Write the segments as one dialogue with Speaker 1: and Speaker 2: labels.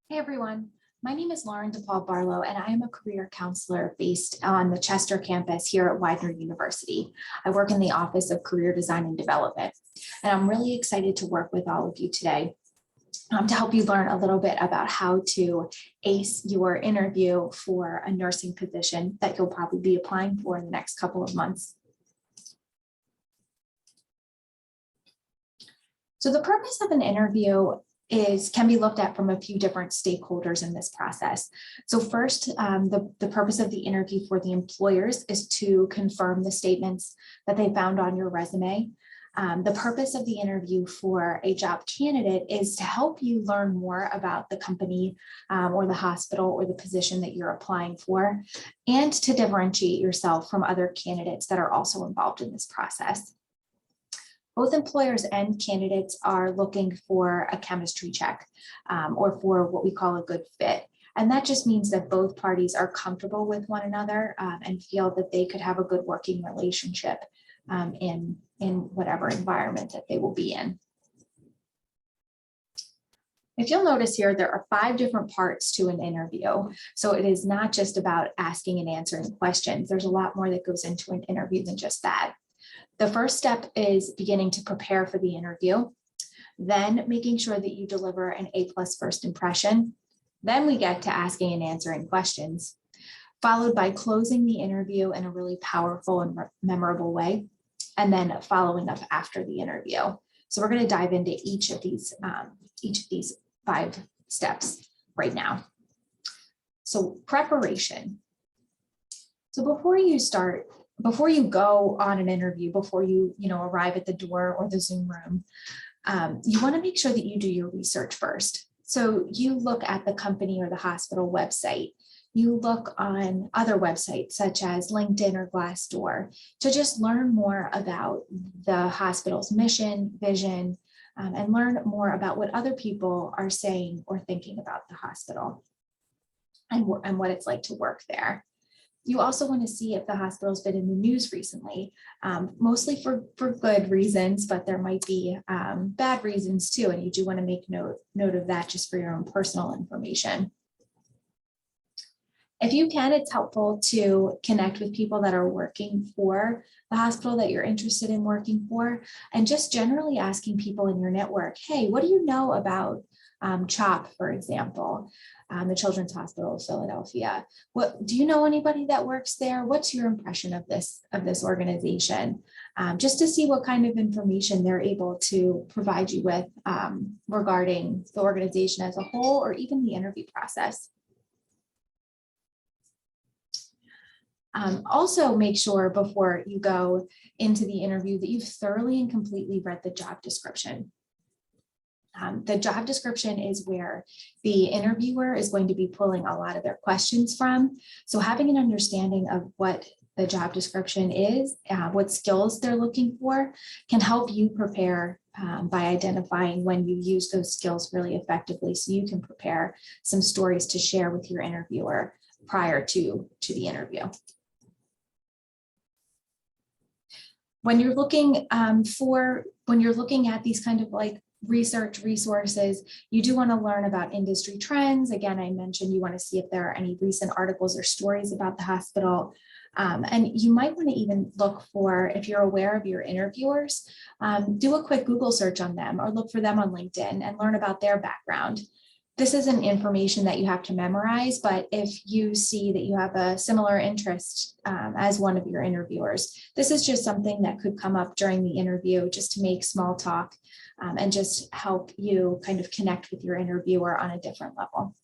Speaker 1: Hey everyone, my name is Lauren DePaul Barlow and I am a career counselor based on the Chester campus here at Widener University. I work in the Office of Career Design and Development, and I'm really excited to work with all of you today to help you learn a little bit about how to ace your interview for a nursing position that you'll probably be applying for in the next couple of months. So the purpose of an interview can be looked at from a few different stakeholders in this process. So first, the purpose of the interview for the employers is to confirm the statements that they found on your resume. The purpose of the interview for a job candidate is to help you learn more about the company or the hospital or the position that you're applying for, and to differentiate yourself from other candidates that are also involved in this process. Both employers and candidates are looking for a chemistry check or for what we call a good fit. And that just means that both parties are comfortable with one another and feel that they could have a good working relationship in whatever environment that they will be in. If you'll notice here, there are 5 different parts to an interview. So it is not just about asking and answering questions. There's a lot more that goes into an interview than just that. The first step is beginning to prepare for the interview, then making sure that you deliver an A+ first impression. Then we get to asking and answering questions, followed by closing the interview in a really powerful and memorable way, and then following up after the interview. So we're going to dive into each of these 5 steps right now. So preparation. So before you go on an interview, before you arrive at the door or the Zoom room, you want to make sure that you do your research first. So you look at the company or the hospital website. You look on other websites such as LinkedIn or Glassdoor to just learn more about the hospital's mission, vision, and learn more about what other people are saying or thinking about the hospital and what it's like to work there. You also want to see if the hospital's been in the news recently, mostly for good reasons, but there might be bad reasons too. And you do want to make note of that just for your own personal information. If you can, it's helpful to connect with people that are working for the hospital that you're interested in working for, and just generally asking people in your network, hey, what do you know about CHOP, for example, the Children's Hospital of Philadelphia? What do you know anybody that works there? What's your impression of this organization? Just to see what kind of information they're able to provide you with regarding the organization as a whole, or even the interview process. Also make sure before you go into the interview that you've thoroughly and completely read the job description. The job description is where the interviewer is going to be pulling a lot of their questions from. So having an understanding of what the job description is, what skills they're looking for, can help you prepare by identifying when you use those skills really effectively, so you can prepare some stories to share with your interviewer prior to the interview. When you're looking at these kind of like research resources, you do want to learn about industry trends. Again, I mentioned you want to see if there are any recent articles or stories about the hospital. And you might want to even look for, if you're aware of your interviewers, do a quick Google search on them or look for them on LinkedIn and learn about their background. This isn't information that you have to memorize, but if you see that you have a similar interest as one of your interviewers, this is just something that could come up during the interview just to make small talk and just help you kind of connect with your interviewer on a different level.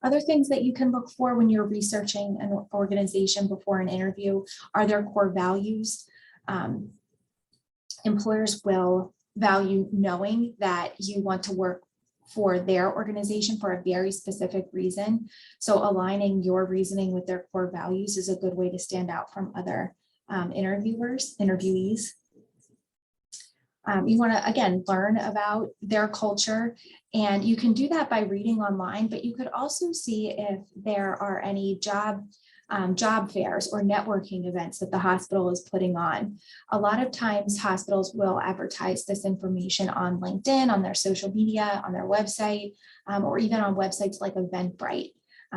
Speaker 1: Other things that you can look for when you're researching an organization before an interview are their core values. Employers will value knowing that you want to work for their organization for a very specific reason. So aligning your reasoning with their core values is a good way to stand out from other interviewees. You want to, again, learn about their culture, and you can do that by reading online, but you could also see if there are any job job fairs or networking events that the hospital is putting on. A lot of times hospitals will advertise this information on LinkedIn, on their social media, on their website, or even on websites like Eventbrite.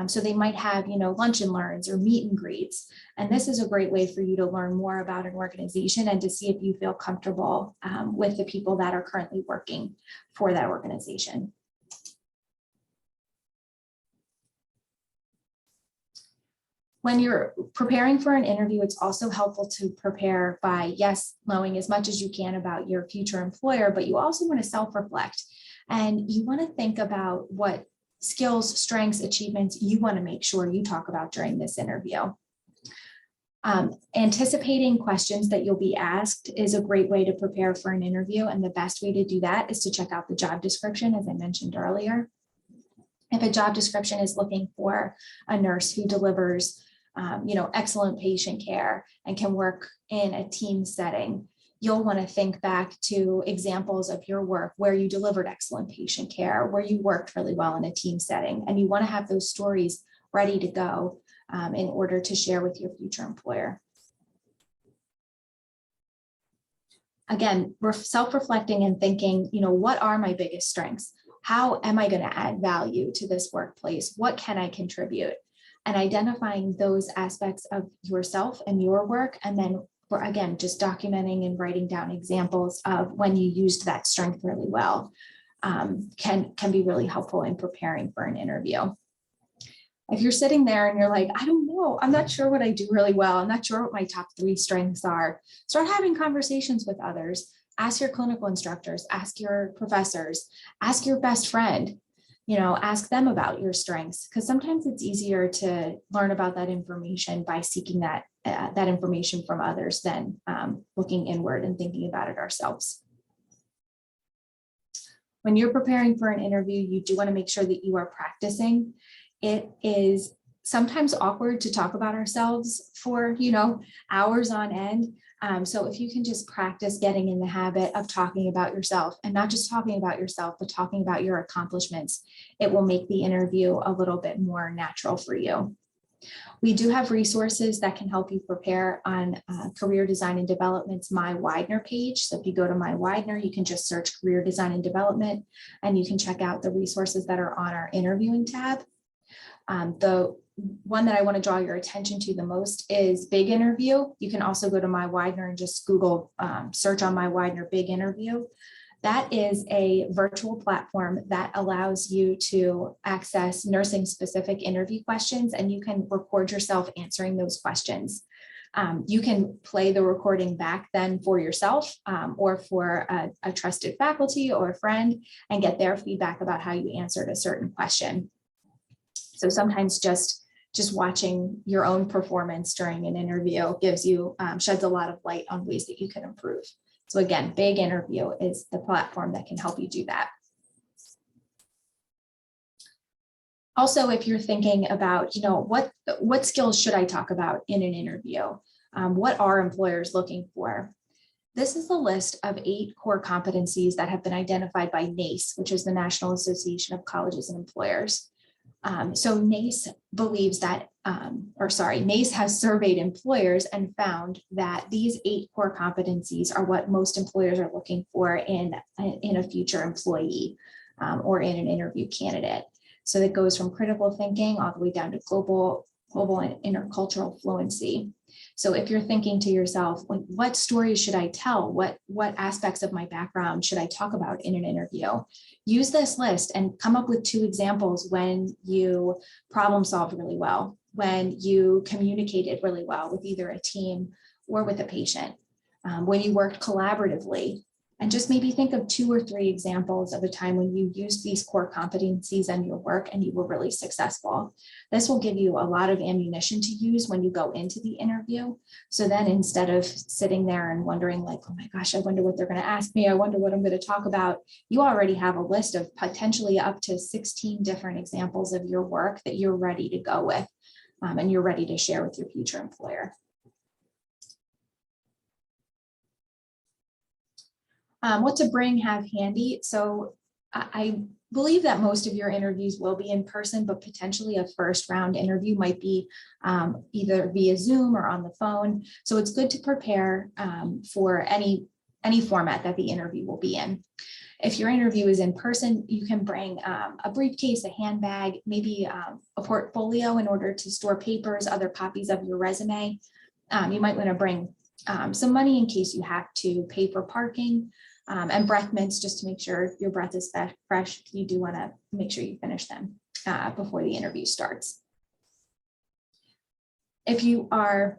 Speaker 1: So they might have, lunch and learns or meet and greets. And this is a great way for you to learn more about an organization and to see if you feel comfortable with the people that are currently working for that organization. When you're preparing for an interview, it's also helpful to prepare by, yes, knowing as much as you can about your future employer, but you also want to self-reflect and you want to think about what skills, strengths, achievements you want to make sure you talk about during this interview. Anticipating questions that you'll be asked is a great way to prepare for an interview. And the best way to do that is to check out the job description, as I mentioned earlier. If a job description is looking for a nurse who delivers excellent patient care and can work in a team setting, you'll want to think back to examples of your work where you delivered excellent patient care, where you worked really well in a team setting, and you want to have those stories ready to go in order to share with your future employer. Again, we're self-reflecting and thinking, what are my biggest strengths? How am I going to add value to this workplace? What can I contribute? And identifying those aspects of yourself and your work, and then again, just documenting and writing down examples of when you used that strength really well can be really helpful in preparing for an interview. If you're sitting there and you're like, I don't know, I'm not sure what I do really well, I'm not sure what my top 3 strengths are, start having conversations with others. Ask your clinical instructors, ask your professors, ask your best friend, ask them about your strengths, because sometimes it's easier to learn about that information by seeking that information from others than looking inward and thinking about it ourselves. When you're preparing for an interview, you do want to make sure that you are practicing. It is sometimes awkward to talk about ourselves for, hours on end. So if you can just practice getting in the habit of talking about yourself, and not just talking about yourself, but talking about your accomplishments, it will make the interview a little bit more natural for you. We do have resources that can help you prepare on Career Design and Development's My Widener page. So if you go to My Widener, you can just search Career Design and Development, and you can check out the resources that are on our interviewing tab. The one that I want to draw your attention to the most is Big Interview. You can also go to My Widener and just Google search on My Widener Big Interview. That is a virtual platform that allows you to access nursing specific interview questions, and you can record yourself answering those questions. You can play the recording back then for yourself or for a trusted faculty or a friend and get their feedback about how you answered a certain question. So sometimes just watching your own performance during an interview gives you, sheds a lot of light on ways that you can improve. So again, Big Interview is the platform that can help you do that. Also, if you're thinking about, what skills should I talk about in an interview? What are employers looking for? This is the list of 8 core competencies that have been identified by NACE, which is the National Association of Colleges and Employers. So NACE believes that, NACE has surveyed employers and found that these 8 core competencies are what most employers are looking for in a future employee or in an interview candidate. So it goes from critical thinking all the way down to global and intercultural fluency. So if you're thinking to yourself, what stories should I tell? What aspects of my background should I talk about in an interview? Use this list and come up with 2 examples when you problem solved really well, when you communicated really well with either a team or with a patient, when you worked collaboratively. And just maybe think of 2 or 3 examples of a time when you used these core competencies in your work and you were really successful. This will give you a lot of ammunition to use when you go into the interview. So then instead of sitting there and wondering like, oh my gosh, I wonder what they're going to ask me, I wonder what I'm going to talk about, you already have a list of potentially up to 16 different examples of your work that you're ready to go with and you're ready to share with your future employer. What to bring, have handy. So I believe that most of your interviews will be in person, but potentially a first round interview might be either via Zoom or on the phone. So it's good to prepare for any format that the interview will be in. If your interview is in person, you can bring a briefcase, a handbag, maybe a portfolio in order to store papers, other copies of your resume. You might want to bring some money in case you have to pay for parking, and breath mints just to make sure your breath is fresh. You do want to make sure you finish them before the interview starts. If you are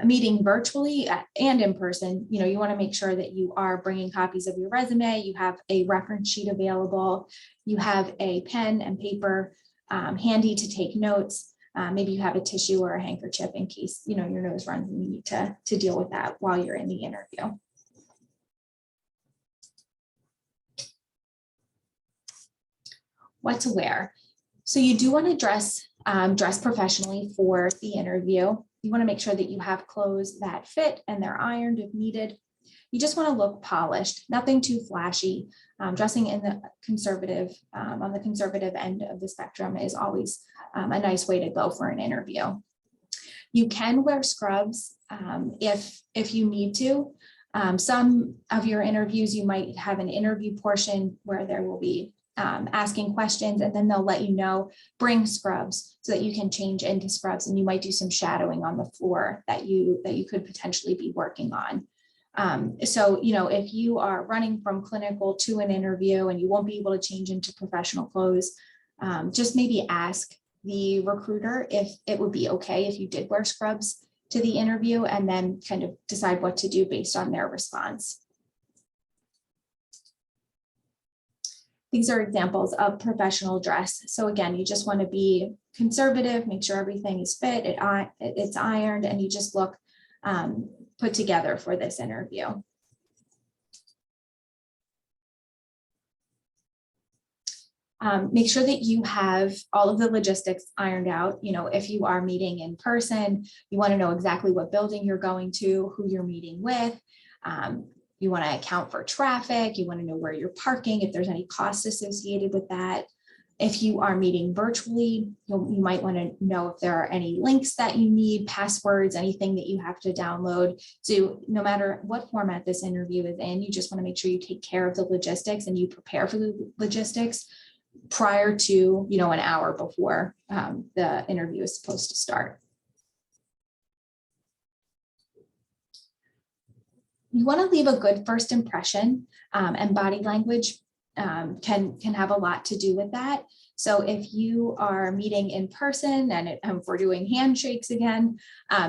Speaker 1: meeting virtually and in person, you want to make sure that you are bringing copies of your resume, you have a reference sheet available, you have a pen and paper handy to take notes. Maybe you have a tissue or a handkerchief in case your nose runs and you need to deal with that while you're in the interview. What to wear. So you do want to dress professionally for the interview. You want to make sure that you have clothes that fit and they're ironed if needed. You just want to look polished, nothing too flashy. Dressing in the conservative, on the conservative end of the spectrum is always a nice way to go for an interview. You can wear scrubs if you need to. Some of your interviews, you might have an interview portion where there will be asking questions, and then they'll let you know, bring scrubs so that you can change into scrubs, and you might do some shadowing on the floor that you could potentially be working on. So, if you are running from clinical to an interview and you won't be able to change into professional clothes, just maybe ask the recruiter if it would be okay if you did wear scrubs to the interview, and then kind of decide what to do based on their response. These are examples of professional dress. So again, you just want to be conservative, make sure everything is fit, it's ironed, and you just look put together for this interview. Make sure that you have all of the logistics ironed out. If you are meeting in person, you want to know exactly what building you're going to, who you're meeting with. You want to account for traffic. You want to know where you're parking, if there's any costs associated with that. If you are meeting virtually, you might want to know if there are any links that you need, passwords, anything that you have to download. So no matter what format this interview is in, you just want to make sure you take care of the logistics and you prepare for the logistics prior to, an hour before the interview is supposed to start. You want to leave a good first impression, and body language can have a lot to do with that. So if you are meeting in person, and if we're doing handshakes again,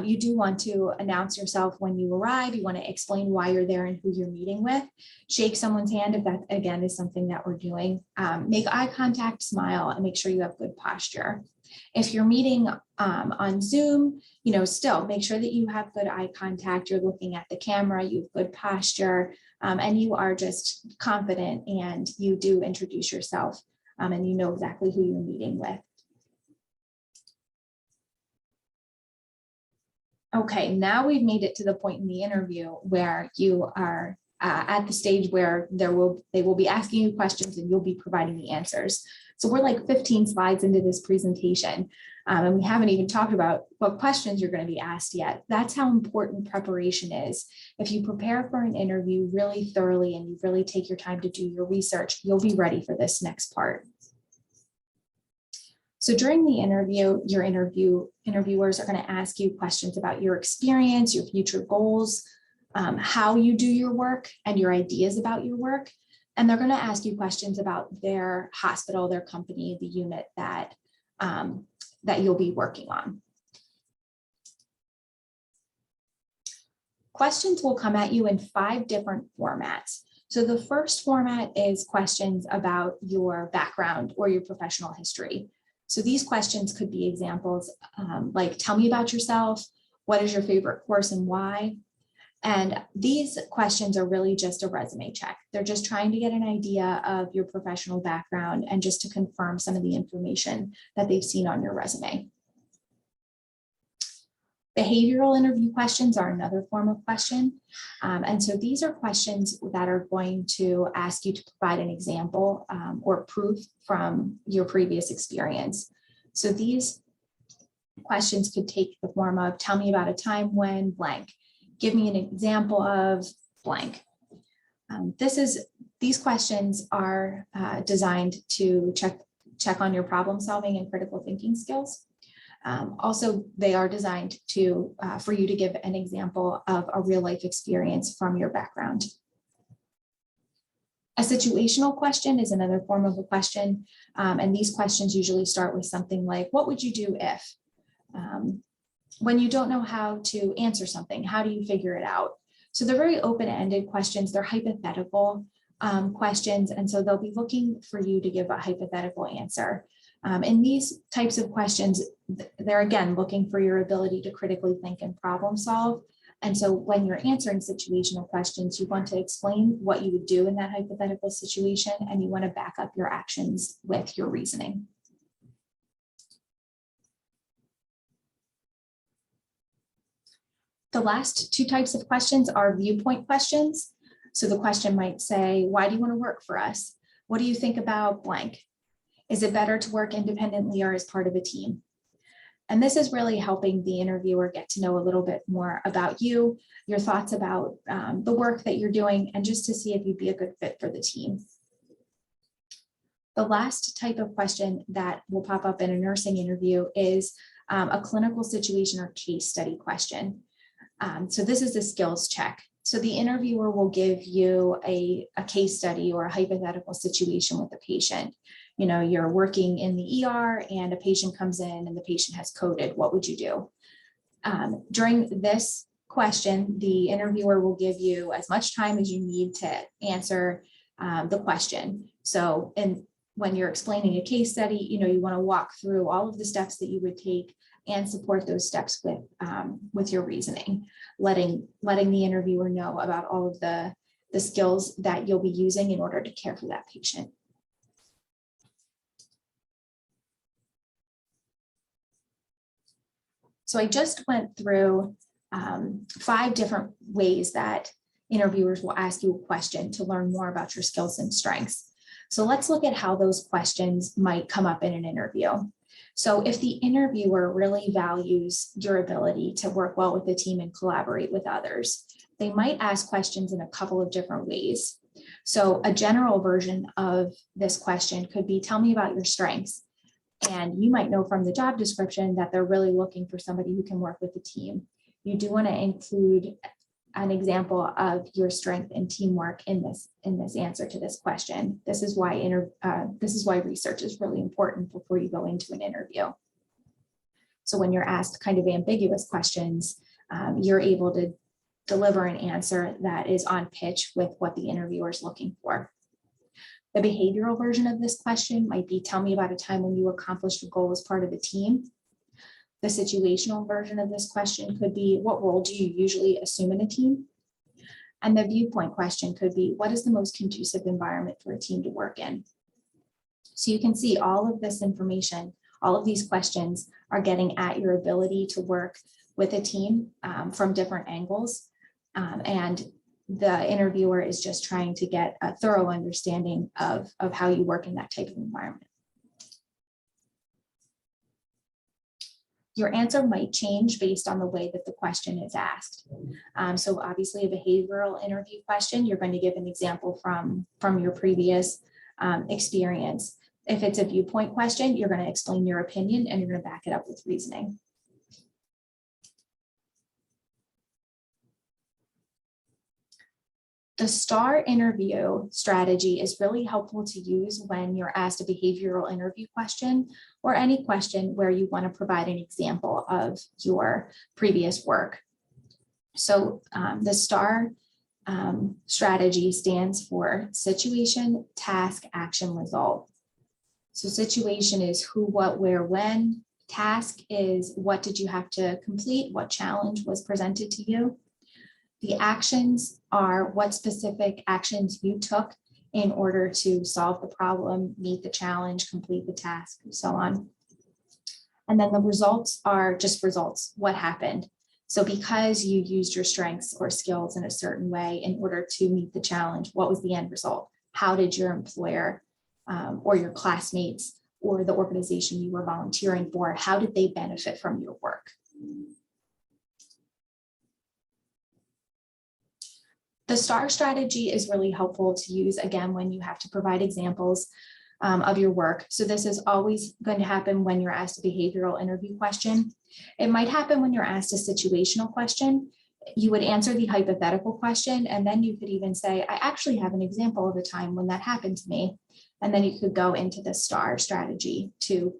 Speaker 1: you do want to announce yourself when you arrive. You want to explain why you're there and who you're meeting with. Shake someone's hand if that, again, is something that we're doing. Make eye contact, smile, and make sure you have good posture. If you're meeting on Zoom, still make sure that you have good eye contact, you're looking at the camera, you have good posture, and you are just confident, and you do introduce yourself, and you know exactly who you're meeting with. Okay, now we've made it to the point in the interview where you are at the stage where they will be asking you questions and you'll be providing the answers. So we're like 15 slides into this presentation, and we haven't even talked about what questions you're going to be asked yet. That's how important preparation is. If you prepare for an interview really thoroughly and you really take your time to do your research, you'll be ready for this next part. So during the interview, your interviewers are going to ask you questions about your experience, your future goals, how you do your work, and your ideas about your work. And they're going to ask you questions about their hospital, their company, the unit that you'll be working on. Questions will come at you in 5 different formats. So the first format is questions about your background or your professional history. So these questions could be examples like, tell me about yourself, what is your favorite course and why? And these questions are really just a resume check. They're just trying to get an idea of your professional background and just to confirm some of the information that they've seen on your resume. Behavioral interview questions are another form of question. And so these are questions that are going to ask you to provide an example or proof from your previous experience. So these questions could take the form of, tell me about a time when blank, give me an example of blank. These questions are designed to check on your problem solving and critical thinking skills. Also, they are designed to for you to give an example of a real life experience from your background. A situational question is another form of a question, and these questions usually start with something like, what would you do if? When you don't know how to answer something, how do you figure it out? So they're very open-ended questions. They're hypothetical questions, and so they'll be looking for you to give a hypothetical answer. In these types of questions, they're again looking for your ability to critically think and problem solve. And so when you're answering situational questions, you want to explain what you would do in that hypothetical situation, and you want to back up your actions with your reasoning. The last two types of questions are viewpoint questions. So the question might say, why do you want to work for us? What do you think about blank? Is it better to work independently or as part of a team? And this is really helping the interviewer get to know a little bit more about you, your thoughts about the work that you're doing, and just to see if you'd be a good fit for the team. The last type of question that will pop up in a nursing interview is a clinical situation or case study question. So this is a skills check. So the interviewer will give you a case study or a hypothetical situation with the patient. You know, you're working in the ER and a patient comes in and the patient has coded. What would you do? During this question, the interviewer will give you as much time as you need to answer the question. So, and when you're explaining a case study, you know, you want to walk through all of the steps that you would take and support those steps with your reasoning, letting the interviewer know about all of the skills that you'll be using in order to care for that patient. So I just went through 5 different ways that interviewers will ask you a question to learn more about your skills and strengths. So let's look at how those questions might come up in an interview. So if the interviewer really values your ability to work well with the team and collaborate with others, they might ask questions in a couple of different ways. So a general version of this question could be, tell me about your strengths. And you might know from the job description that they're really looking for somebody who can work with the team. You do want to include an example of your strength and teamwork in this answer to this question. This is why research is really important before you go into an interview. So when you're asked kind of ambiguous questions, you're able to deliver an answer that is on pitch with what the interviewer is looking for. The behavioral version of this question might be, tell me about a time when you accomplished a goal as part of a team. The situational version of this question could be, what role do you usually assume in a team? And the viewpoint question could be, what is the most conducive environment for a team to work in? So you can see all of this information, all of these questions are getting at your ability to work with a team from different angles. And the interviewer is just trying to get a thorough understanding of how you work in that type of environment. Your answer might change based on the way that the question is asked. So obviously a behavioral interview question, you're going to give an example from your previous experience. If it's a viewpoint question, you're going to explain your opinion and you're going to back it up with reasoning. The STAR interview strategy is really helpful to use when you're asked a behavioral interview question or any question where you want to provide an example of your previous work. So the STAR strategy stands for situation, task, action, result. So situation is who, what, where, when. Task is what did you have to complete? What challenge was presented to you? The actions are what specific actions you took in order to solve the problem, meet the challenge, complete the task, and so on. And then the results are just results, what happened. So because you used your strengths or skills in a certain way in order to meet the challenge, what was the end result? How did your employer or your classmates or the organization you were volunteering for, how did they benefit from your work? The STAR strategy is really helpful to use, again, when you have to provide examples of your work. So this is always going to happen when you're asked a behavioral interview question. It might happen when you're asked a situational question. You would answer the hypothetical question, and then you could even say, I actually have an example of a time when that happened to me. And then you could go into the STAR strategy to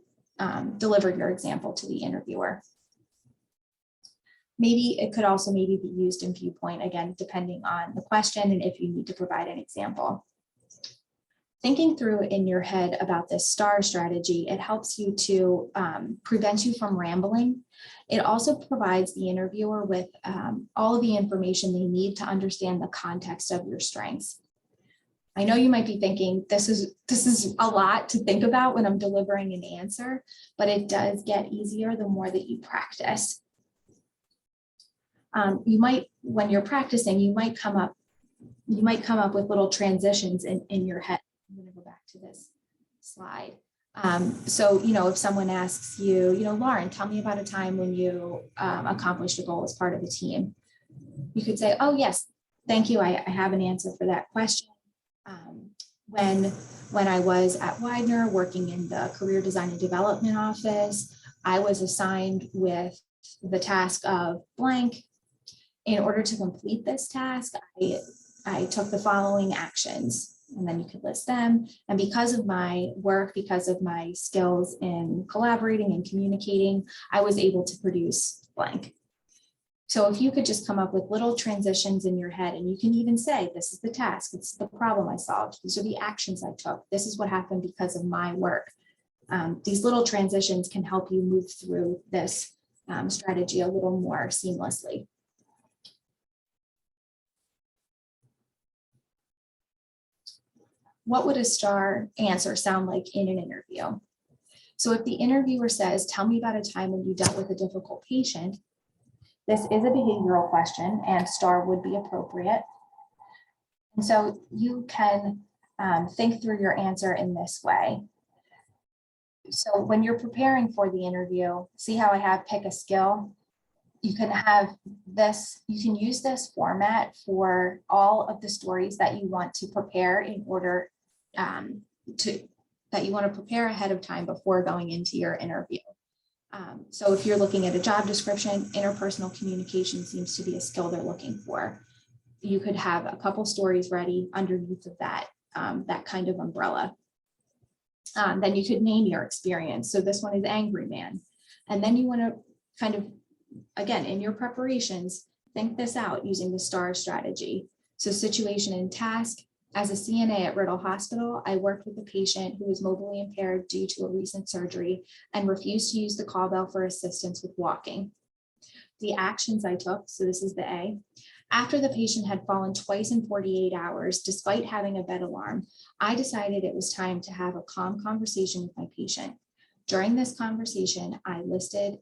Speaker 1: deliver your example to the interviewer. Maybe it could also maybe be used in Viewpoint, again, depending on the question and if you need to provide an example. Thinking through in your head about this STAR strategy, it helps you to prevent you from rambling. It also provides the interviewer with all of the information they need to understand the context of your strengths. I know you might be thinking, this is a lot to think about when I'm delivering an answer, but it does get easier the more that you practice. You might, when you're practicing, you might come up with little transitions in your head. I'm going to go back to this slide. So, if someone asks you, Lauren, tell me about a time when you accomplished a goal as part of a team. You could say, oh, yes, thank you. I have an answer for that question. When I was at Widener working in the career design and development office, I was assigned with the task of blank. In order to complete this task, I took the following actions, and then you could list them. And because of my work, because of my skills in collaborating and communicating, I was able to produce blank. So if you could just come up with little transitions in your head, and you can even say, this is the task, it's the problem I solved, these are the actions I took, this is what happened because of my work. These little transitions can help you move through this strategy a little more seamlessly. What would a STAR answer sound like in an interview? So if the interviewer says, tell me about a time when you dealt with a difficult patient, this is a behavioral question and STAR would be appropriate. And so you can think through your answer in this way. So when you're preparing for the interview, see how I have pick a skill? You can have this, you can use this format for all of the stories that you want to prepare in order that you want to prepare ahead of time before going into your interview. So if you're looking at a job description, interpersonal communication seems to be a skill they're looking for. You could have a couple stories ready underneath of that, that kind of umbrella. Then you could name your experience. So this one is angry man. And then you want to kind of, again, in your preparations, think this out using the STAR strategy. So situation and task. As a CNA at Riddle Hospital, I worked with a patient who was mobilely impaired due to a recent surgery and refused to use the call bell for assistance with walking. The actions I took, so this is the A. After the patient had fallen twice in 48 hours, despite having a bed alarm, I decided it was time to have a calm conversation with my patient. During this conversation, I listened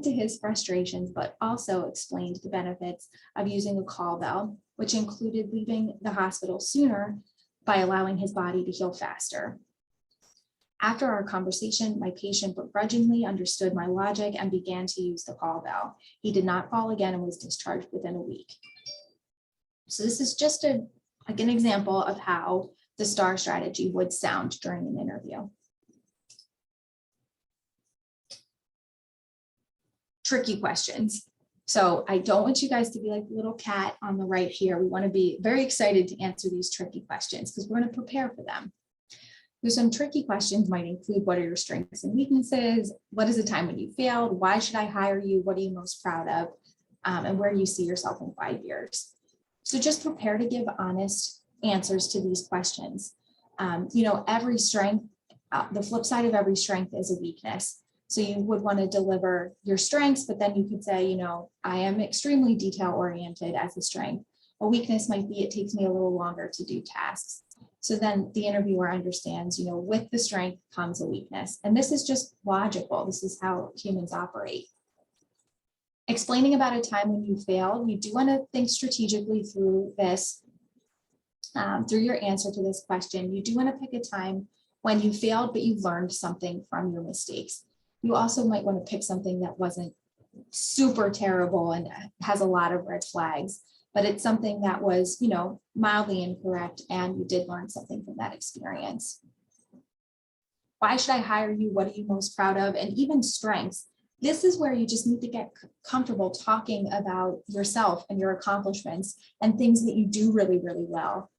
Speaker 1: to his frustrations, but also explained the benefits of using a call bell, which included leaving the hospital sooner by allowing his body to heal faster. After our conversation, my patient begrudgingly understood my logic and began to use the call bell. He did not fall again and was discharged within a week. So this is just an example of how the STAR strategy would sound during an interview. Tricky questions. So I don't want you guys to be like the little cat on the right here. We want to be very excited to answer these tricky questions because we're going to prepare for them. So some tricky questions might include, what are your strengths and weaknesses? What is the time when you failed? Why should I hire you? What are you most proud of? And where do you see yourself in 5 years? So just prepare to give honest answers to these questions. Every strength, the flip side of every strength is a weakness. So you would want to deliver your strengths, but then you could say, I am extremely detail oriented as a strength, A weakness might be it takes me a little longer to do tasks. So then the interviewer understands, with the strength comes a weakness. And this is just logical. This is how humans operate. Explaining about a time when you failed, you do want to think strategically through this, through your answer to this question. You do want to pick a time when you failed, but you learned something from your mistakes. You also might want to pick something that wasn't super terrible and has a lot of red flags, but it's something that was, mildly incorrect, and you did learn something from that experience. Why should I hire you? What are you most proud of? And even strengths. This is where you just need to get comfortable talking about yourself and your accomplishments and things that you do really, really well.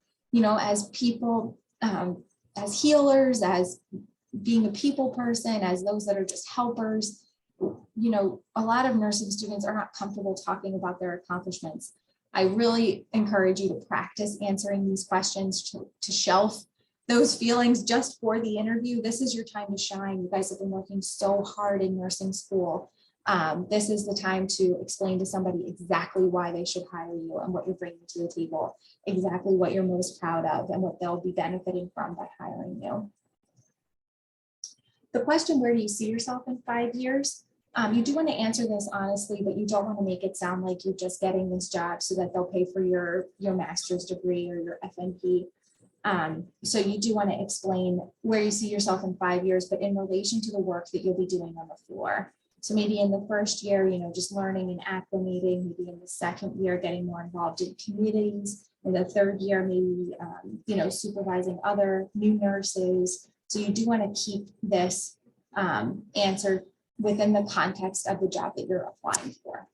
Speaker 1: As people, as healers, as being a people person, as those that are just helpers, a lot of nursing students are not comfortable talking about their accomplishments. I really encourage you to practice answering these questions, to shelf those feelings just for the interview. This is your time to shine. You guys have been working so hard in nursing school. This is the time to explain to somebody exactly why they should hire you and what you're bringing to the table, exactly what you're most proud of and what they'll be benefiting from by hiring you. The question, where do you see yourself in 5 years? You do want to answer this honestly, but you don't want to make it sound like you're just getting this job so that they'll pay for your master's degree or your FNP. So you do want to explain where you see yourself in 5 years, but in relation to the work that you'll be doing on the floor. So maybe in the first year, just learning and acclimating, maybe in the second year, getting more involved in communities. In the third year, maybe, supervising other new nurses. So you do want to keep this answer within the context of the job that you're applying for.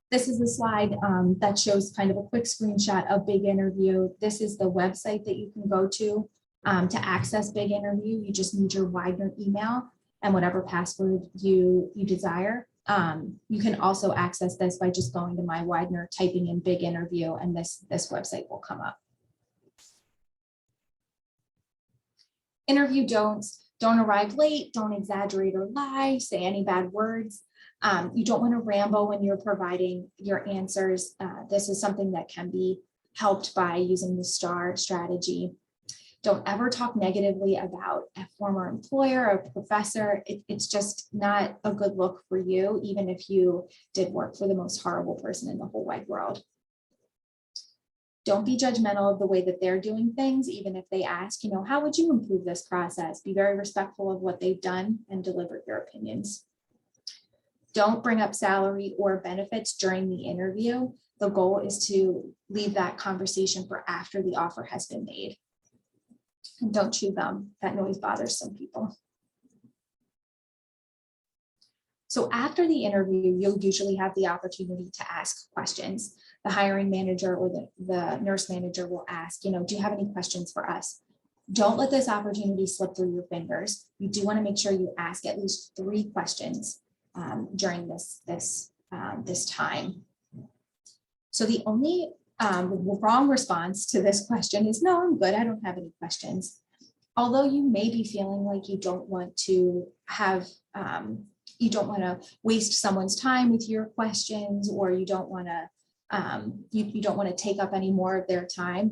Speaker 1: This is a slide that shows kind of a quick screenshot of Big Interview. This is the website that you can go to access Big Interview. You just need your Widener email and whatever password you desire. You can also access this by just going to my Widener, typing in Big Interview, and this website will come up. Interview don'ts: don't arrive late, don't exaggerate or lie, say any bad words. You don't want to ramble when you're providing your answers. This is something that can be helped by using the STAR strategy. Don't ever talk negatively about a former employer or professor. It's just not a good look for you, even if you did work for the most horrible person in the whole wide world. Don't be judgmental of the way that they're doing things, even if they ask, how would you improve this process? Be very respectful of what they've done and deliver your opinions. Don't bring up salary or benefits during the interview. The goal is to leave that conversation for after the offer has been made. And don't chew gum. That noise bothers some people. So after the interview, you'll usually have the opportunity to ask questions. The hiring manager or the nurse manager will ask, do you have any questions for us? Don't let this opportunity slip through your fingers. You do want to make sure you ask at least 3 questions during this time. So the only wrong response to this question is, no, I'm good. I don't have any questions. Although you may be feeling like you don't want to have, you don't want to waste someone's time with your questions, or you don't want to, you don't want to take up any more of their time.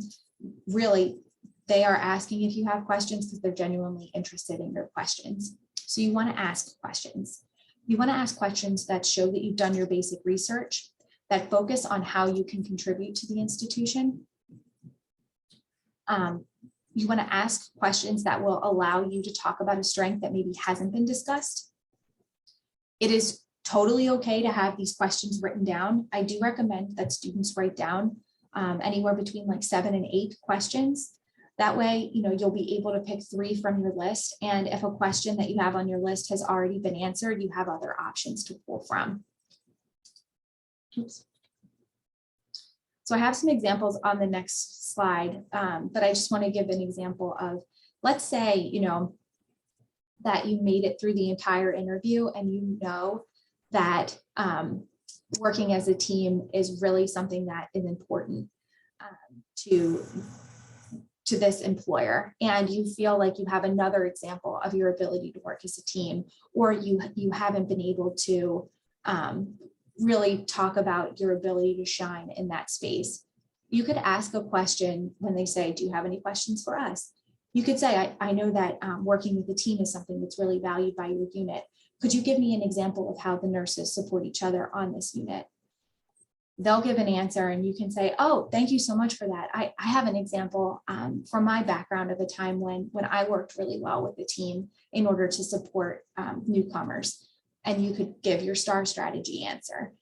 Speaker 1: Really, they are asking if you have questions because they're genuinely interested in your questions. So you want to ask questions. You want to ask questions that show that you've done your basic research, that focus on how you can contribute to the institution. You want to ask questions that will allow you to talk about a strength that maybe hasn't been discussed. It is totally okay to have these questions written down. I do recommend that students write down anywhere between like 7 and 8 questions. That way, you'll be able to pick 3 from your list. And if a question that you have on your list has already been answered, you have other options to pull from. Oops. So I have some examples on the next slide, but I just want to give an example of, let's say, that you made it through the entire interview and that working as a team is really something that is important to this employer, and you feel like you have another example of your ability to work as a team, or you haven't been able to really talk about your ability to shine in that space. You could ask a question when they say, do you have any questions for us? You could say, I know that working with the team is something that's really valued by your unit. Could you give me an example of how the nurses support each other on this unit? They'll give an answer and you can say, oh, thank you so much for that. I have an example from my background of a time when I worked really well with the team in order to support newcomers. And you could give your STAR strategy answer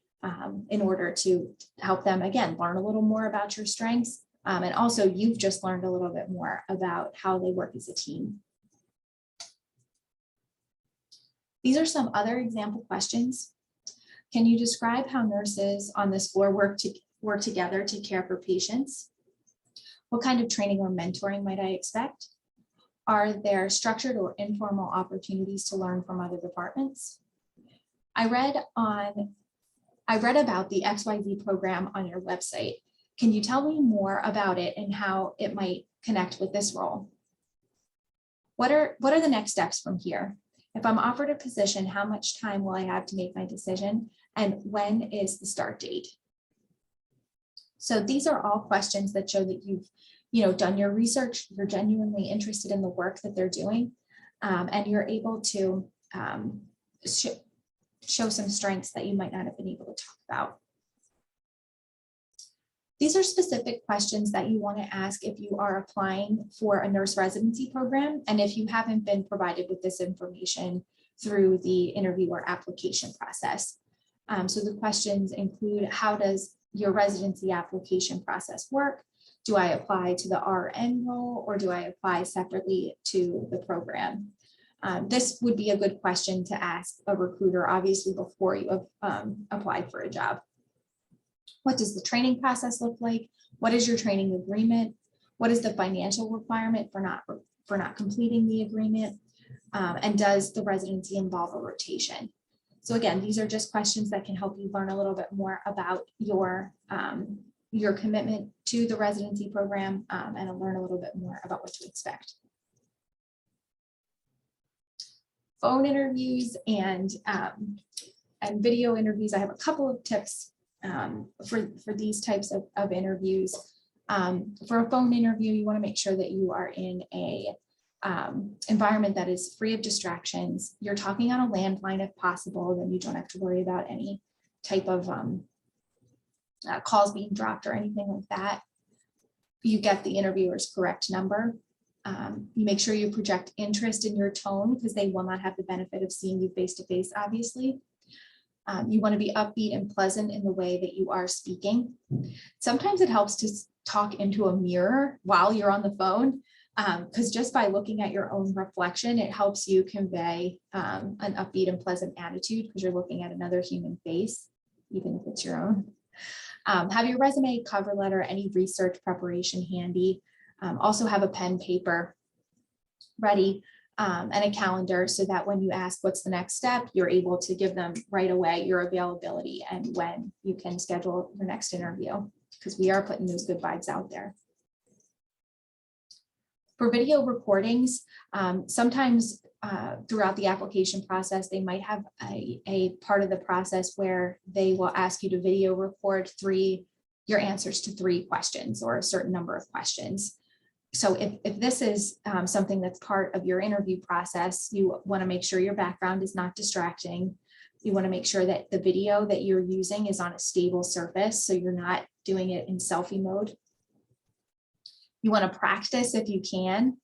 Speaker 1: in order to help them, again, learn a little more about your strengths. And also you've just learned a little bit more about how they work as a team. These are some other example questions. Can you describe how nurses on this floor work together to care for patients? What kind of training or mentoring might I expect? Are there structured or informal opportunities to learn from other departments? I read about the XYZ program on your website. Can you tell me more about it and how it might connect with this role? What are the next steps from here? If I'm offered a position, how much time will I have to make my decision? And when is the start date? So these are all questions that show that you've done your research, you're genuinely interested in the work that they're doing, and you're able to show some strengths that you might not have been able to talk about. These are specific questions that you want to ask if you are applying for a nurse residency program and if you haven't been provided with this information through the interview or application process. So the questions include, how does your residency application process work? Do I apply to the RN role or do I apply separately to the program? This would be a good question to ask a recruiter, obviously, before you have applied for a job. What does the training process look like? What is your training agreement? What is the financial requirement for not completing the agreement? And does the residency involve a rotation? So again, these are just questions that can help you learn a little bit more about your commitment to the residency program and learn a little bit more about what to expect. Phone interviews and video interviews. I have a couple of tips for these types of interviews. For a phone interview, you want to make sure that you are in a environment that is free of distractions. You're talking on a landline if possible, then you don't have to worry about any type of calls being dropped or anything like that. You get the interviewer's correct number. You make sure you project interest in your tone because they will not have the benefit of seeing you face to face, obviously. You want to be upbeat and pleasant in the way that you are speaking. Sometimes it helps to talk into a mirror while you're on the phone, because just by looking at your own reflection, it helps you convey an upbeat and pleasant attitude because you're looking at another human face, even if it's your own. Have your resume, cover letter, any research preparation handy. Also have a pen, paper ready, and a calendar so that when you ask what's the next step, you're able to give them right away your availability and when you can schedule your next interview, because we are putting those good vibes out there. For video recordings, sometimes throughout the application process, they might have a part of the process where they will ask you to video record your answers to 3 questions or a certain number of questions. So if this is something that's part of your interview process, you want to make sure your background is not distracting. You want to make sure that the video that you're using is on a stable surface, so you're not doing it in selfie mode. You want to practice if you can.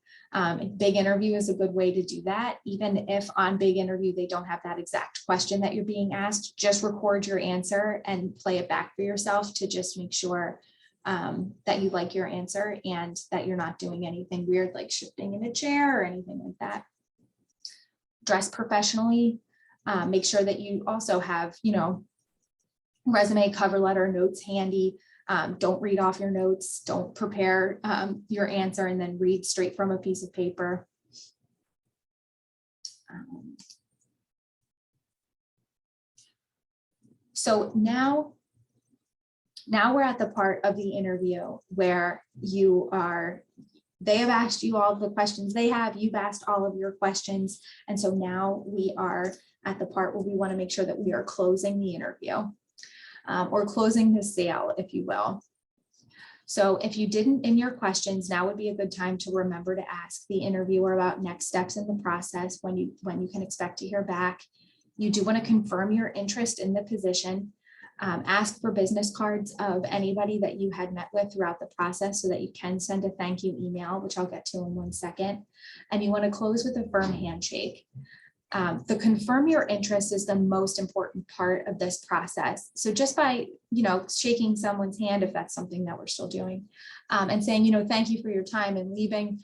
Speaker 1: Big interview is a good way to do that. Even if on big interview, they don't have that exact question that you're being asked, just record your answer and play it back for yourself to just make sure that you like your answer and that you're not doing anything weird like shifting in a chair or anything like that. Dress professionally. Make sure that you also have, resume, cover letter, notes handy. Don't read off your notes. Don't prepare your answer and then read straight from a piece of paper. So now we're at the part of the interview where they have asked you all the questions they have, you've asked all of your questions. And so now we are at the part where we want to make sure that we are closing the interview. or closing the sale, if you will. So if you didn't in your questions, now would be a good time to remember to ask the interviewer about next steps in the process, when you can expect to hear back. You do want to confirm your interest in the position. Ask for business cards of anybody that you had met with throughout the process so that you can send a thank you email, which I'll get to in 1 second. And you want to close with a firm handshake. The confirm your interest is the most important part of this process. So just by, shaking someone's hand, if that's something that we're still doing, and saying, thank you for your time and leaving,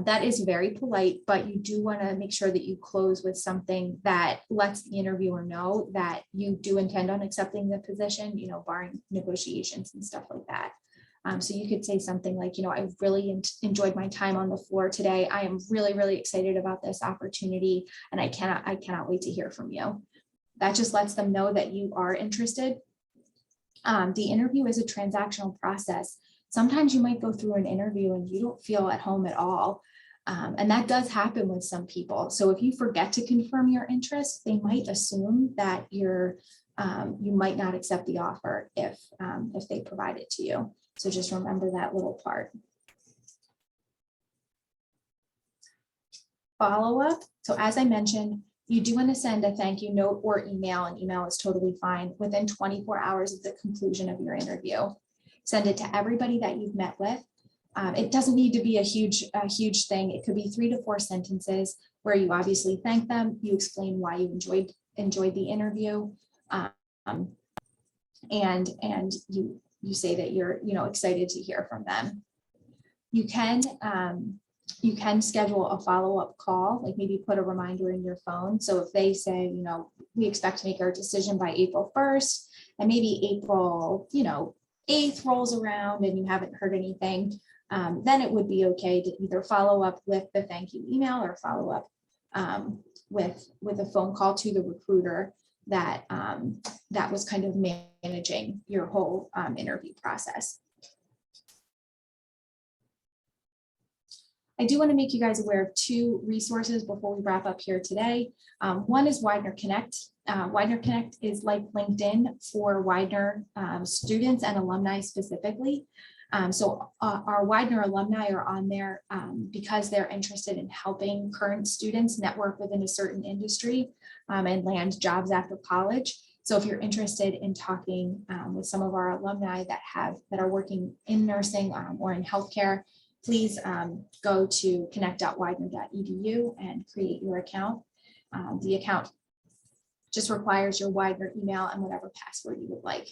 Speaker 1: that is very polite, but you do want to make sure that you close with something that lets the interviewer know that you do intend on accepting the position, barring negotiations and stuff like that. So you could say something like, I really enjoyed my time on the floor today. I am really, really excited about this opportunity, and I cannot wait to hear from you. That just lets them know that you are interested. The interview is a transactional process. Sometimes you might go through an interview and you don't feel at home at all. And that does happen with some people. So if you forget to confirm your interest, they might assume that you might not accept the offer if they provide it to you. So just remember that little part. Follow up. So as I mentioned, you do want to send a thank you note or email, and email is totally fine, within 24 hours of the conclusion of your interview. Send it to everybody that you've met with. It doesn't need to be a huge thing. It could be 3 to 4 sentences where you obviously thank them. You explain why you enjoyed the interview, and you say that you're excited to hear from them. You can schedule a follow-up call, like maybe put a reminder in your phone. So if they say, we expect to make our decision by April 1st, and maybe April 8th rolls around and you haven't heard anything, then it would be okay to either follow up with the thank you email or follow up with a phone call to the recruiter that was kind of managing your whole interview process. I do want to make you guys aware of 2 resources before we wrap up here today. One is Widener Connect. Widener Connect is like LinkedIn for Widener students and alumni specifically. So our Widener alumni are on there because they're interested in helping current students network within a certain industry and land jobs after college. So if you're interested in talking with some of our alumni that are working in nursing or in healthcare, please go to connect.widener.edu and create your account. The account just requires your Widener email and whatever password you would like.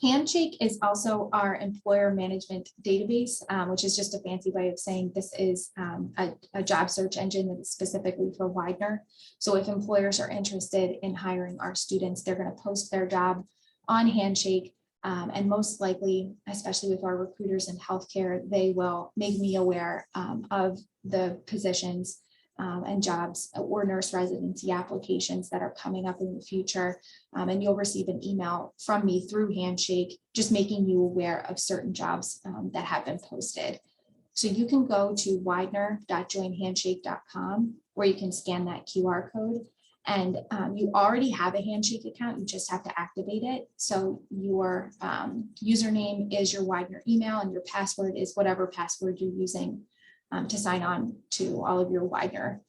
Speaker 1: Handshake is also our employer management database, which is just a fancy way of saying this is a job search engine that is specifically for Widener. So if employers are interested in hiring our students, they're going to post their job on Handshake. And most likely, especially with our recruiters in healthcare, they will make me aware of the positions and jobs or nurse residency applications that are coming up in the future. And you'll receive an email from me through Handshake, just making you aware of certain jobs that have been posted. So you can go to widener.joinhandshake.com where you can scan that QR code. And you already have a Handshake account, you just have to activate it. So your username is your Widener email and your password is whatever password you're using to sign on to all of your Widener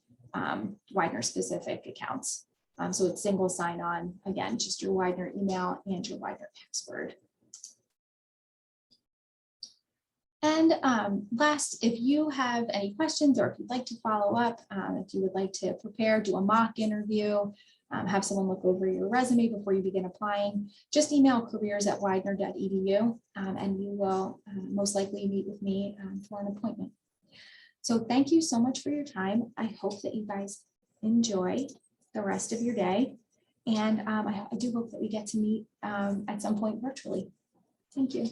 Speaker 1: specific accounts. So it's single sign on, again, just your Widener email and your Widener password. And last, if you have any questions or if you'd like to follow up, if you would like to prepare, do a mock interview, have someone look over your resume before you begin applying, just email careers@widener.edu and you will most likely meet with me for an appointment. So thank you so much for your time. I hope that you guys enjoy the rest of your day. And I do hope that we get to meet at some point virtually. Thank you.